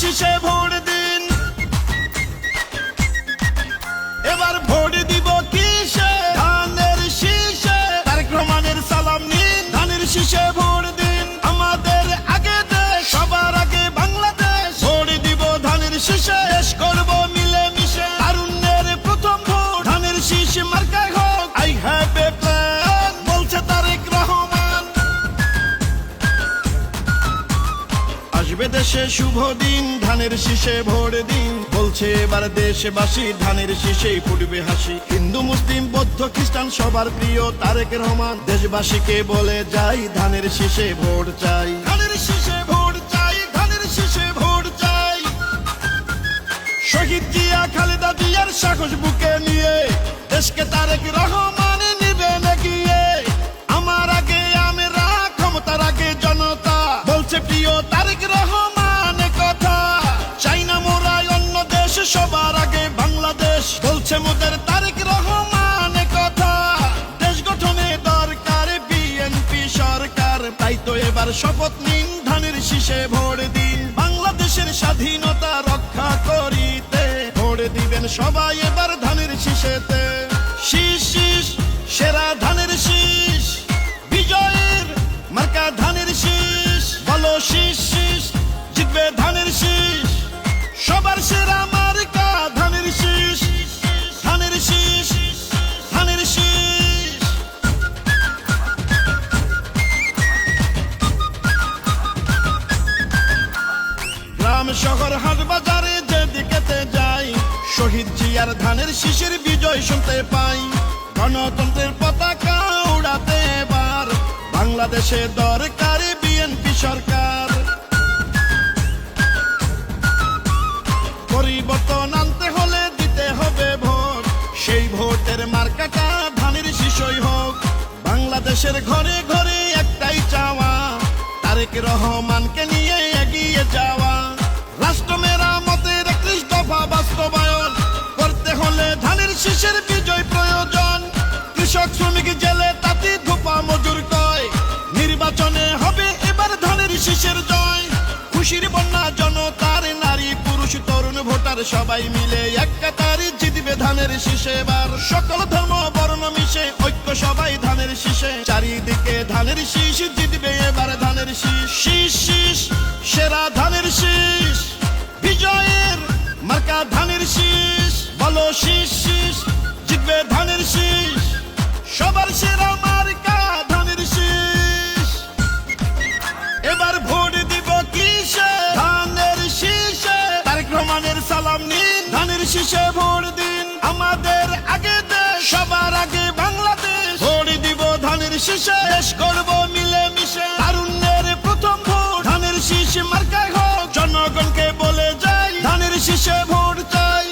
শীষে ভোট দিন। এবার ভোট দিব কিসে? ধানের শীষে। তারেক রহমানের সালাম নিন, ধানের শীষে ভোট দিন। আমাদের আগে দেশ, সবার আগে বাংলাদেশ। ভোট দিব ধানের শীষে, দেশ করব মিলে মিশে। তারুণ্যের প্রথম ভোট ধানের শীষ মার্কায় হোক। আই হ্যাভ এ প্ল্যান, বলছে তারেক রহমান। আসবে দেশে শুভ দিন, ধানের শীষে ভোট দিন। বলছে এবার দেশবাসী, ধানের শীষেই ফুটবে হাসি। হিন্দু মুসলিম বৌদ্ধ খ্রিস্টান সবার প্রিয় তারেক রহমান। দেশবাসীকে বলে যাই, ধানের শীষে ভোট চাই। ধানের শীষে ভোট চাই, ধানের শীষে ভোট চাই। শহীদ জিয়া খালেদা জিয়ার সাহস বুকে নিয়ে দেশকে তারেক রহমান নিবেন এগিয়ে। আমার আগে আমরা, ক্ষমতার আগে জনতা, বলছে প্রিয় তারেক রহমান কথা। চাই না মোরা অন্য দেশ, সবার আগে বাংলাদেশ, বলছে মোদের তারেক রহমান কথা। দেশ গঠনে দরকার বিএনপি সরকার, তাই তো এবার শপথ নিন, ধানের শীষে ভোট দিন। বাংলাদেশের স্বাধীনতা রক্ষা করিতে ভোট দিবেন সবাই এবার ধানের শীষেতে। শীষ শীষ সেরা ধানের শীষ, বিজয়ের মার্কা ধানের শীষ। বলো শীষ শীষ, জিতবে ধানের শীষ। সবার সেরা মার্কা ধানের শীষ, ধানের শীষ, ধানের শীষ। গ্রাম শহর হাট বাজারে যেদিকেতে যাই, শহীদ জিয়ার ধানের শীষের বিজয় শুনতে পাই। গণতন্ত্রের পতাকা উড়াতে এবার বাংলাদেশে দরকার বিএনপি সরকার। পরিবর্তন আনতে হলে দিতে হবে ভোট, সেই ভোটের মার্কাটা ধানের শীষই হোক। বাংলাদেশের ঘরে ঘরে একটাই চাওয়া, তারেক রহমানকে নিয়ে এগিয়ে যাওয়া। রাষ্ট্র মেরামতের 31 দফা বাস্তবায়ন করতে হলে ধানের শীষের বিজয় প্রয়োজন। কৃষক শ্রমিক জেলে তাঁতি ধোপা মজুর কয়, নির্বাচনে হবে এবার ধানের শীষের জয়। খুশির বন্যা জনতার, নারী পুরুষ তরুণ ভোটার সবাই মিলে এক কাতারে জিতবে ধানের শীষে এবার। সকল ধর্ম বর্ণ মিশে ঐক্য সবাই ধানের শীষে। চারিদিকে ধানের শীষ, জিতবে এবার ধানের শীষ। শীষ শীষ সেরা ধানের শীষ, বিজয়ের মার্কা ধানের শীষ। বলো শীষ শীষ, জিতবে ধানের শীষ। সবার সেরা মার্কা ধানের শীষ। এবার ভোট দিব কিসে? ধানের শীষে। তারেক রহমানের সালাম নিন, ধানের শীষে ভোট দিন। আমাদের আগে দেশ, সবার আগে বাংলাদেশ। ভোট দিব ধানের শীষে, দেশ করব মিলে মিশে। তারুণ্যের প্রথম ভোট ধানের শীষ মার্কায় হোক। জনগণকে বলে যাই, ধানের শীষে ভোট চাই।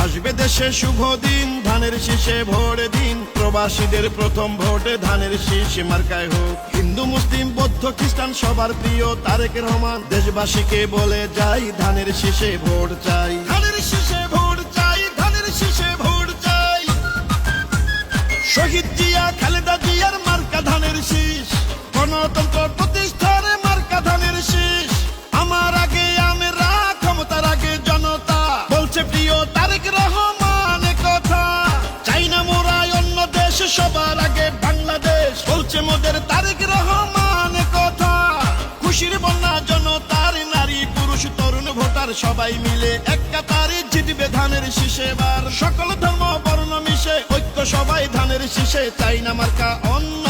আসবে দেশে শুভ দিন, ধানের শীষে ভোট দিন। প্রবাসীদের প্রথম ভোটে ধানের শীষ মার্কায় হোক। হিন্দু মুসলিম বৌদ্ধ খ্রিস্টান সবার প্রিয় তারেক রহমান। দেশবাসীকে বলে যাই, ধানের শীষে ভোট চাই। ধানের শীষে ভোট চাই, ধানের শীষে ভোট চাই। শহীদ জিয়া খালেদা জিয়ার মার্কা ধানের শীষ। গণতন্ত্র প্রতিষ্ঠার মার্কা ধানের শীষ। আমার আগে আমরা, ক্ষমতার আগে জনতা, বলছে প্রিয় তারেক রহমান কথা। চাই না মোরা অন্য দেশ, সবার আগে বাংলাদেশ, বলছে মোদের তারেক রহমান কথা। খুশির বন্যা জনতার, নারী পুরুষ তরুণ ভোটার সবাই মিলে এক কাতারে জিতবে ধানের শীষে এবার। সকল ধর্ম বর্ণ মিশে ঐক্য সবাই ধানের শীষে। চাই না মার্কা অন্য